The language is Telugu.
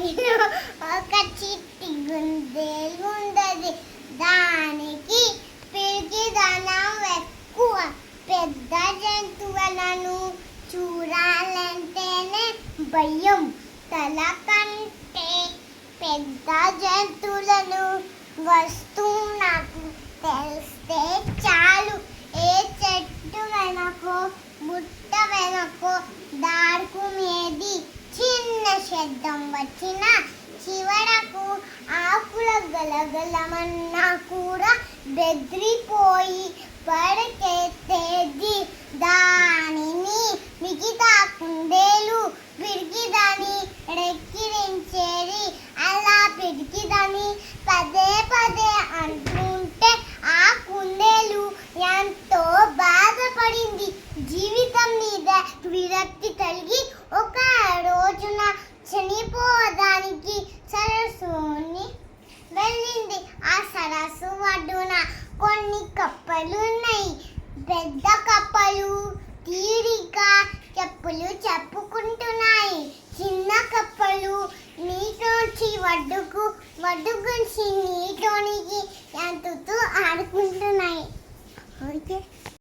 పైన ఒక చిట్టి గుండెలు ఉండదు, దానికి పిరికిదనం ఎక్కువ. పెద్ద జంతువులను చూడాలంటేనే భయం, తల కంటే పెద్ద జంతువులను వస్తూ నాకు తెలిస్తే చాలు. ఏ చెట్టు వెనకో బుట్ట వెనకో దారుకునేది చిన్న శబ్దం వచ్చిన చివరకు ఆకుల గలగలమన్నా కూడా బెదిరిపోయి పడకెత్తేది. దానిని మిగతా కుందేలు పిరికిదని రెక్కిరించేది. అలా పిరికిదని పదే పదే అంటుంటే ఆ కుందేలు ఎంతో బాధపడింది. జీవితం మీద విరక్తి కలిగి ఒక రోజున చనిపోవడానికి సరస్సుని వెళ్ళింది. ఆ సరస్సు ఒడ్డున కొన్ని కప్పలున్నాయి. పెద్ద కప్పలు తీరిక చెప్పులు చెప్పుకుంటున్నాయి. చిన్న కప్పలు నీటిలోంచి ఒడ్డుకుని నీటిలోనికి ఎంతుతూ ఆడుకుంటున్నాయి. ఓకే.